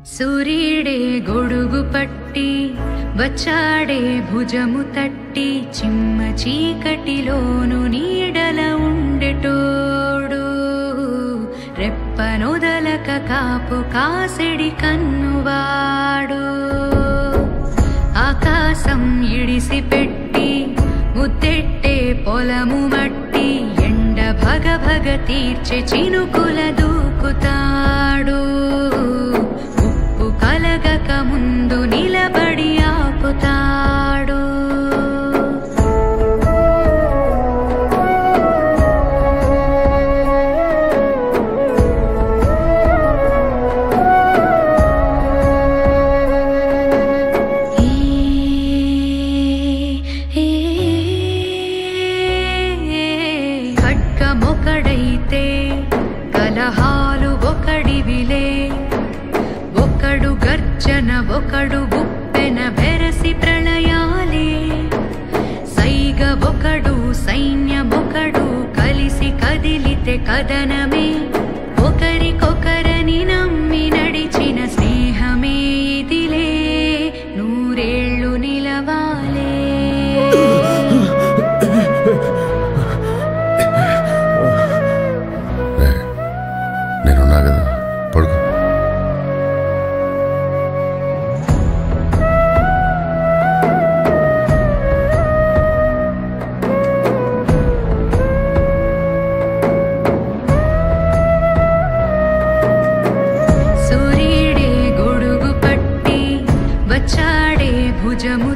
సూర్యుడే గొడుగు పట్టి వచ్చాడే భుజము తట్టి చిమ్మ చీకటిలోను నీడల ఉండెటోడు రెప్పనొదలక కాపు కాసెడి కన్నువాడు ఆకాశం ఇడిసి పెట్టి ముద్దెట్టే పొలము మట్టి ఎండ భగ భగ తీర్చే చినుకుల దూకుతాడు ఉప్పు కలగక ముందు నిలబడి ఆపుతాడు ఖడ్గమొకడైతే కలహాలు ఒకడివిలే ఒకడు గర్జన ఒకడు గుప్పెన బెరసి ప్రళయాలే సైగ ఒకడు సైన్యమొకడు కలిసి కదిలితే కదనమే ఒకరికొకరని నమ్మి నడిచిన స్నేహమే ఇదిలే నూరేళ్ళు నిలవాలే వచ్చాడే భుజము